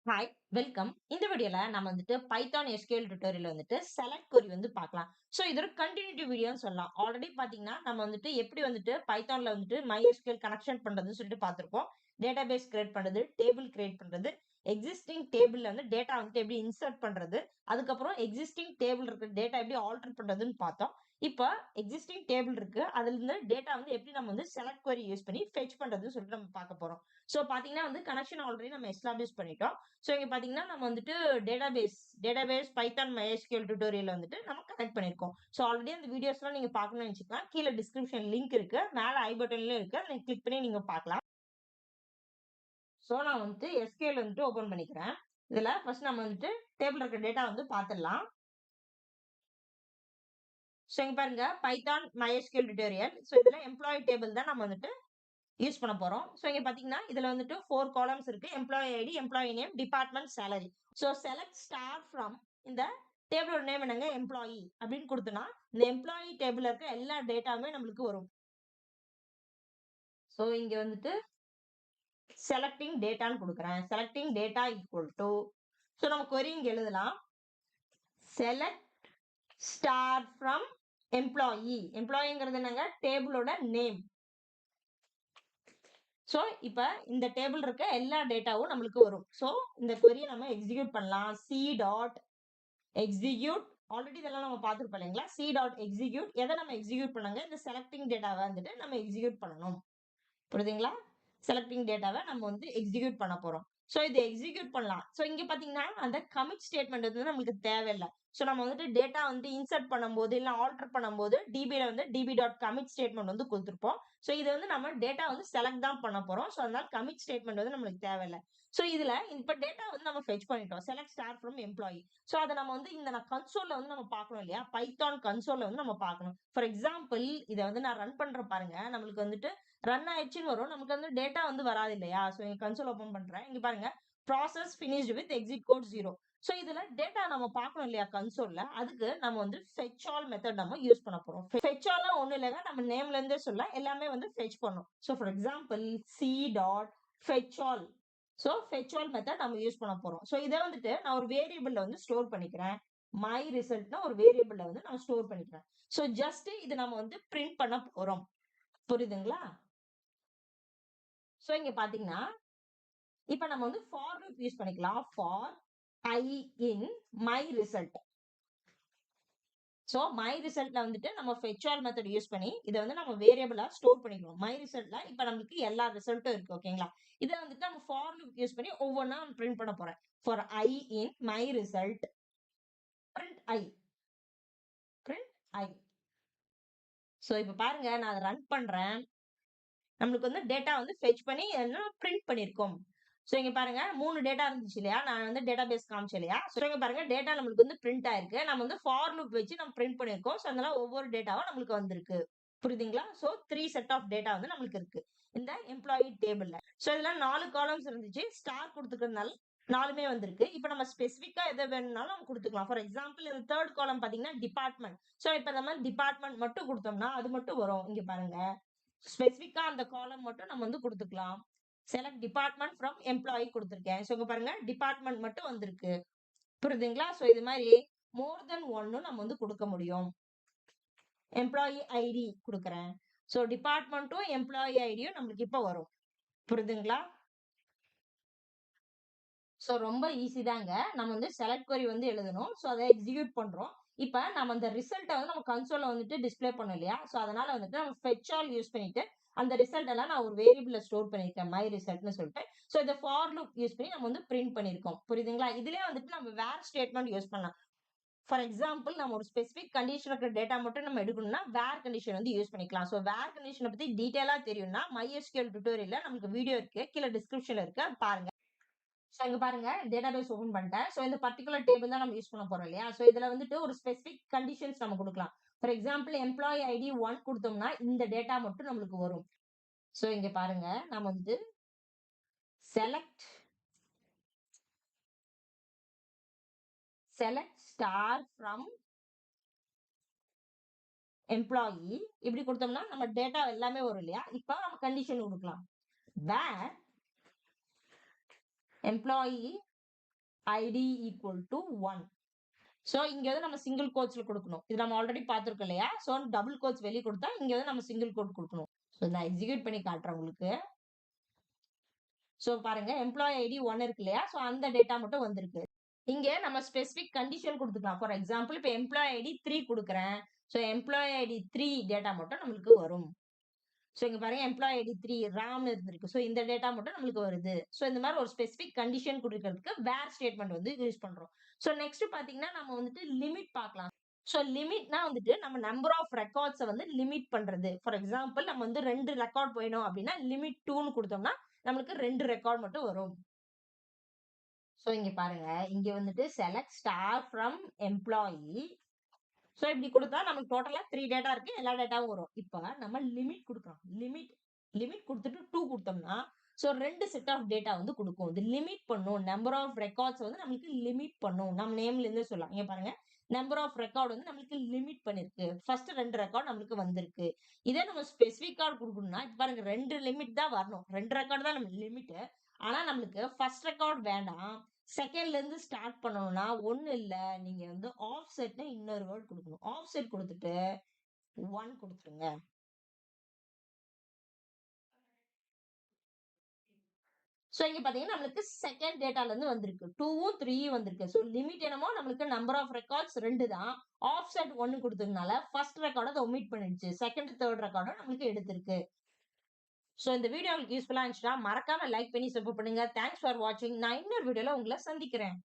Hi, welcome. இந்த வீடியோல நம்ம வந்துட்டு பைத்தான் எஸ்கியூஎல் டியூட்டோரியல் வந்துட்டு செலக்ட் கொரி வந்து பார்க்கலாம். ஸோ இது ஒரு கன்டினியூட்டி வீடியோன்னு சொல்லலாம். ஆல்ரெடி பார்த்தீங்கன்னா, நம்ம வந்துட்டு எப்படி வந்துட்டு பைத்தான்ல வந்துட்டு MySQL கனெக்ஷன் பண்றதுன்னு சொல்லிட்டு பார்த்திருப்போம். டேட்டாபேஸ் கிரியேட் பண்றது, டேபிள் கிரியேட் பண்றது, எக்ஸிஸ்டிங் டேபிள்ல வந்து டேட்டா வந்துட்டு எப்படி இன்சர்ட் பண்றது, அதுக்கப்புறம் எக்ஸிஸ்டிங் டேபிள் இருக்கிற டேட்டா எப்படி ஆல்டர் பண்றதுன்னு பார்த்தோம். இப்ப எக்ஸிஸ்டிங் டேபிள் இருக்கு. அதுல இருந்து டேட்டா வந்து எப்படி நம்ம வந்து செலக்ட் கொரி யூஸ் பண்ணி ஃபெட்ச் பண்றதுன்னு சொல்லிட்டு நம்ம பார்க்க போறோம். ஸோ பார்த்தீங்கன்னா வந்து கனெக்ஷன் ஆல்ரெடி நம்ம எஸ்டாப்ளிஷ் பண்ணிட்டோம். ஸோ இங்க பார்த்தீங்கன்னா, நம்ம வந்துட்டு டேட்டாபேஸ் பைத்தான் MySQL டியூட்டோரியல் வந்துட்டு நம்ம கனெக்ட் பண்ணியிருக்கோம். ஸோ ஆல்ரெடி அந்த வீடியோஸ்லாம் நீங்க பார்க்கணும்னு நினைச்சீங்கன்னா, கீழ டிஸ்கிரிப்ஷன் லிங்க் இருக்கு. மேல ஐ பட்டன்லயும் இருக்கு. அத நீங்க கிளிக் பண்ணி நீங்க பார்க்கலாம். ஸோ நான் வந்துட்டு SQL வந்துட்டு ஓப்பன் பண்ணிக்கிறேன். இதுல ஃபர்ஸ்ட் நம்ம வந்துட்டு டேபிள்ல இருக்க டேட்டா வந்து பார்த்துடலாம். ஸோ இங்க பாருங்க பைத்தான் MySQL டியூட்டோரியல். ஸோ இதுல எம்ப்ளாயி டேபிள் தான் நம்ம வந்துட்டு யூஸ் பண்ண போறோம். ஸோ இங்க பார்த்தீங்கன்னா, இதுல வந்துட்டு 4 காலம்ஸ் இருக்கு. Employee ID, employee name, department, salary. So select star from இந்த டேபிளோட நேம் என்னங்க எம்ப்ளாயி அப்படின்னு குடுத்தோம்னா, இந்த எம்ப்ளாயி டேபிள்ல இருக்க எல்லா டேட்டாவுமே நம்மளுக்கு வரும். ஸோ இங்க வந்துட்டு செலக்டிங் டேட்டான்னு குடுக்குறேன். Selecting data equal to so நம்ம கொரி இங்க எழுதலாம். Select star from employee. எம்ப்ளாயிங்கிறது என்னங்க டேபிளோட நேம். ஸோ, இப்ப இந்த டேபிள் இருக்க எல்லா டேட்டாவும் நம்மளுக்கு வரும். ஸோ, இந்த query நம்ம எக்ஸிக்யூட் பண்ணலாம். சி டாட் எக்ஸிக்யூட் ஆல்ரெடி இதெல்லாம் நம்ம பார்த்திருப்போம் இல்லைங்களா? சி டாட் எக்ஸிக்யூட் எத நம்ம எக்ஸிக்யூட் பண்ணாங்க? இந்த செலக்டிங் டேட்டாவ வந்துட்டு நம்ம எக்ஸிக்யூட் பண்ணணும். புரியுதுங்களா? செலக்டிங் டேட்டாவ நம்ம வந்து எக்ஸிக்யூட் பண்ண போறோம். சோ இத எக்ஸிக்யூட் பண்ணலாம். சோ இங்க பாத்தீங்கன்னா, அந்த கமிட் ஸ்டேட்மெண்ட் வந்து நம்மளுக்கு தேவையில்ல. சோ நம்ம வந்துட்டு டேட்டா வந்து இன்சர்ட் பண்ணும்போது, இல்ல ஆல்டர் பண்ணும்போது, டிபில வந்து db.commit ஸ்டேட்மெண்ட் வந்து குடுத்திருப்போம். சோ இது வந்து நம்ம டேட்டா வந்து செலக்ட் தான் பண்ண போறோம். சோ அதனால கமிட் ஸ்டேட்மெண்ட் வந்து நம்மளுக்கு தேவையில்ல. சோ இதுல இப்ப டேட்டா வந்து நம்ம ஃபெட்ச் பண்ணிட்டோம். Select star from employee. So அத நம்ம வந்து இந்த கன்சோல்ல வந்து நம்ம பார்க்கணும் இல்லையா? பைத்தான் கன்சோல்ல வந்து நம்ம பார்க்கணும். ஃபார் எக்ஸாம்பிள் இத வந்து நான் ரன் பண்றேன் பாருங்க. நம்மளுக்கு வந்துட்டு ரன் ஆயிடுச்சுன்னு வரும். நமக்கு வந்து டேட்டா வந்து வராது இல்லையா? சோ இங்க கன்சோல் ஓப்பன் பண்றேன். இங்க பாருங்க. Process finished with exit code 0. So இதுல டேட்டா நம்ம பார்க்கணும் இல்லையா கன்சோல்ல. அதுக்கு நம்ம வந்து fetch all மெத்தட் நம்ம யூஸ் பண்ண போறோம். fetch all ஒண்ணும் இல்லங்க. நம்ம நேம்ல இருந்தே சொல்லலாம். எல்லாமே வந்து fetch பண்ணும். So for example c dot fetch all. So fetch all method நம்ம யூஸ் பண்ண போறோம். சோ இத வந்துட்டு நான் ஒரு வேரியபிள்ல வந்து ஸ்டோர் பண்ணிக்கிறேன். my ரிசல்ட்னா ஒரு வேரியபிள்ல வந்து நான் ஸ்டோர் பண்ணிக்கிறேன். சோ ஜஸ்ட் இது நம்ம வந்து பிரிண்ட் பண்ண போறோம். புரியுதுங்களா? சோ இங்க பாத்தீங்கன்னா, இப்ப நம்ம வந்து ஃபார் லூப் யூஸ் பண்ணிக்கலாம். For I in my result. So my resultல வந்துட்டு நம்ம fetch all மெத்தட் யூஸ் பண்ணி இத வந்து நம்ம வேரியபிளா ஸ்டோர் பண்ணிக்கிறோம். my resultல இப்ப நமக்கு எல்லா ரிசல்ட்டும் இருக்கு. ஓகேங்களா? இத வந்துட்டு நம்ம ஃபார் லூப் யூஸ் பண்ணி ஒவ்வொன்னா பிரிண்ட் பண்ண போறேன். For I in my result print I. print I. So இப்ப பாருங்க நான் அத ரன் பண்றேன். நம்மளுக்கு வந்து டேட்டா வந்து ஃபெட்ச் பண்ணி என்ன பிரிண்ட் பண்ணியிருக்கோம். சோ இங்க பாருங்க 3 டேட்டா இருந்துச்சு இல்லையா? நான் வந்து டேட்டாபேஸ் காமிச்சேன் இல்லையா? சோ இங்க பாருங்க டேட்டா நம்மளுக்கு வந்து பிரிண்ட் ஆயிருக்கு. நம்ம வந்து ஃபார் லூப் வச்சு நம்ம பிரிண்ட் பண்ணியிருக்கோம். சோ அதனால ஒவ்வொரு டேட்டாவா நம்மளுக்கு வந்திருக்கு. புரியுதுங்களா? சோ 3 செட் ஆஃப் டேட்டா வந்து நம்மளுக்கு இருக்கு. இந்த எம்ப்ளாயி டேபிள்ல. சோ இதுல 4 காலம்ஸ் இருந்துச்சு. ஸ்டார் குடுத்துக்கிறதுனால 4மே வந்திருக்கு. இப்ப நம்ம ஸ்பெசிஃபிக்கா எது வேணும்னாலும் நம்ம குடுத்துக்கலாம். ஃபார் எக்ஸாம்பிள் இந்த 3 காலம் பாத்தீங்கன்னா டிபார்ட்மெண்ட். சோ இப்ப இந்த மாதிரி டிபார்ட்மெண்ட் மட்டும் குடுத்தோம்னா அது மட்டும் வரும். இங்க பாருங்க. ஸ்பெசிஃபிக்கா அந்த காலம் மட்டும் நம்ம வந்து குடுத்துக்கலாம். செலக்ட் டிபார்ட்மெண்ட் ஃப்ரம் எம்ப்ளாயி குடுத்திருக்கேன். சோ இங்க பாருங்க டிபார்ட்மெண்ட் மட்டும் வந்திருக்கு. புரியுதுங்களா? சோ இது மாரி மோர் தென் 1 நம்ம வந்து குடுக்க முடியும். எம்ப்ளாயி ஐடி குடுக்குறேன். சோ டிபார்ட்மெண்ட்டும், எம்ப்ளாயி ஐடியும் நம்மளுக்கு இப்ப வரும். புரியுதுங்களா? சோ ரொம்ப ஈஸி தாங்க. நம்ம வந்து செலக்ட் கொரி வந்து எழுதணும். சோ அத எக்ஸிக்யூட் பண்றோம். இப்ப நம்ம அந்த ரிசல்ட்ட வந்து நம்ம கன்சோல்ல வந்துட்டு டிஸ்ப்ளே பண்ணோம் இல்லையா? சோ அதனால வந்துட்டு நம்ம fetch all யூஸ் பண்ணிட்டு அந்த ரிசல்ட் எல்லாம் நான் ஒரு வேரியபிள்ல ஸ்டோர் பண்ணியிருக்கேன். my ரிசல்ட்ன்னு சொல்லிட்டு. சோ இத ஃபார் லூப் யூஸ் பண்ணி நம்ம வந்து பிரிண்ட் பண்ணியிருக்கோம். புரியுதுங்களா? இதுலயே வந்துட்டு நம்ம வேர் ஸ்டேட்மெண்ட் யூஸ் பண்ணலாம். ஃபார் எக்ஸாம்பிள் நம்ம ஒரு ஸ்பெசிபிக் கண்டிஷன் இருக்கிற டேட்டா மட்டும் நம்ம எடுக்கணும்னா வேர் கண்டிஷன் வந்து யூஸ் பண்ணிக்கலாம். சோ வேர் கண்டிஷன பத்தி டீடைலா தெரியும்னா MySQL டியூட்டோரியல்ல நமக்கு வீடியோ இருக்கு. கீழ டிஸ்கிரிப்ஷன்ல இருக்கு. அத பாருங்க. சோ இங்க பாருங்க டேட்டாபேஸ் ஓப்பன் பண்ணிட்டேன். சோ இந்த பர்ட்டிகுலர் டேபிள் தான் நம்ம யூஸ் பண்ண போறோம் இல்லையா? சோ இதுல வந்துட்டு ஒரு ஸ்பெசிபிக் கண்டிஷன்ஸ் நம்ம குடுக்கலாம். ஃபார் எக்ஸாம்பிள் எம்ப்ளாயி ஐடி 1 குடுத்தோம்னா இந்த டேட்டா மட்டும் நம்மளுக்கு வரும். சோ இங்க பாருங்க நம்ம வந்து select select star from employee இப்படி குடுத்தோம்னா நம்ம டேட்டா எல்லாமே வரும் இல்லையா? இப்ப நம்ம கண்டிஷன் குடுக்கலாம். Where employee ID equal to 1. So இங்க வந்து நம்ம சிங்கிள் கோட்ஸ்ல கொடுக்கணும். இது நம்ம ஆல்ரெடி பார்த்திருக்கோம் இல்லையா? ஸோ டபுள் கோட்ஸ் வெளிய கொடுத்தா இங்க வந்து நம்ம சிங்கிள் கோட் கொடுக்கணும். ஸோ நான் எக்ஸிக்யூட் பண்ணி காட்டுறேன் உங்களுக்கு. ஸோ பாருங்க எம்ப்ளாயி ஐடி 1 இருக்கு இல்லையா? ஸோ அந்த டேட்டா மட்டும் வந்திருக்கு. இங்க நம்ம ஸ்பெசிபிக் கண்டிஷன் கொடுத்துக்கலாம். ஃபார் எக்ஸாம்பிள் இப்ப எம்ப்ளாயி ஐடி 3 கொடுக்குறேன். ஸோ எம்ப்ளாயி ஐடி 3 டேட்டா மட்டும் நம்மளுக்கு வரும். ஸோ இங்க பாருங்க எம்ப்ளாயி ஐடி 3 ராம்னு இருந்திருக்கு. ஸோ இந்த டேட்டா மட்டும் நம்மளுக்கு வருது. ஸோ இந்த மாதிரி ஒரு ஸ்பெசிபிக் கண்டிஷன் குடுக்கிறதுக்கு வேர் ஸ்டேட்மெண்ட் வந்து யூஸ் பண்றோம். ஸோ நெக்ஸ்ட் பாத்தீங்கன்னா நம்ம வந்துட்டு லிமிட் பார்க்கலாம். ஸோ லிமிட்னா வந்துட்டு நம்ம நம்பர் ஆஃப் ரெக்கார்ட்ஸ வந்து லிமிட் பண்றது. ஃபார் எக்ஸாம்பிள் நம்ம வந்து 2 ரெக்கார்ட் வேணும் அப்படின்னா லிமிட் 2ன்னு கொடுத்தோம்னா நம்மளுக்கு 2 ரெக்கார்ட் மட்டும் வரும். ஸோ இங்க பாருங்க இங்க வந்துட்டு select star from employee. So இப்படி கொடுத்தா நமக்கு டோட்டலா 3 டேட்டா இருக்கு. எல்லா டேட்டாவும் வரும். இப்ப நம்ம லிமிட் கொடுக்கிறோம். லிமிட் கொடுத்துட்டு 2 கொடுத்தோம்னா ஸோ 2 செட் ஆஃப் டேட்டா வந்து கொடுக்கும். இது லிமிட் பண்ணும். நம்பர் ஆஃப் ரெக்கார்ட்ஸ் வந்து நமக்கு லிமிட் பண்ணும். நம்ம நேம்ல இருந்து சொல்லலாம். இங்க பாருங்க நம்பர் ஆஃப் ரெக்கார்ட் வந்து நம்மளுக்கு லிமிட் பண்ணிருக்கு. ஃபர்ஸ்ட் 2 ரெக்கார்ட் நம்மளுக்கு வந்திருக்கு. இதே நம்ம ஸ்பெசிபிக் கார்டு கொடுக்கணும்னா இப்ப பாருங்க 2 லிமிட் தான் வரணும். 2 ரெக்கார்ட் தான் நம்ம லிமிட். ஆனா நம்மளுக்கு ஃபர்ஸ்ட் ரெக்கார்ட் வேண்டாம். செகண்ட்ல இருந்து ஸ்டார்ட் பண்ணணும்னா ஒண்ணு இல்ல. நீங்க வந்து ஆஃப்செட்னு இன்னொரு வேர்ட் கொடுக்கணும். ஆஃப்செட் கொடுத்துட்டு 1 கொடுத்துருங்க. சோ இங்க பாத்தீங்கன்னா நம்மளுக்கு செகண்ட் டேட்டால இருந்து வந்திருக்கு. 2வும் 3யும் வந்திருக்கு. சோ லிமிட் என்னமோ நம்மளுக்கு நம்பர் ஆஃப் ரெக்கார்ட்ஸ் 2 தான். ஆஃப்செட் 1 கொடுத்ததுனால ஃபர்ஸ்ட் ரெக்கார்ட அத ஒமிட் பண்ணிடுச்சு. செகண்ட், தேர்ட் ரெக்கார்ட நம்மளுக்கு எடுத்திருக்கு. சோ இந்த வீடியோ உங்களுக்கு யூஸ்ஃபுல்லா இருந்துச்சுன்னா மறக்காம லைக் பண்ணி சப்போர்ட் பண்ணுங்க. தேங்க்ஸ் ஃபார் வாட்சிங். நான் இன்னொரு வீடியோல உங்களை சந்திக்கிறேன்.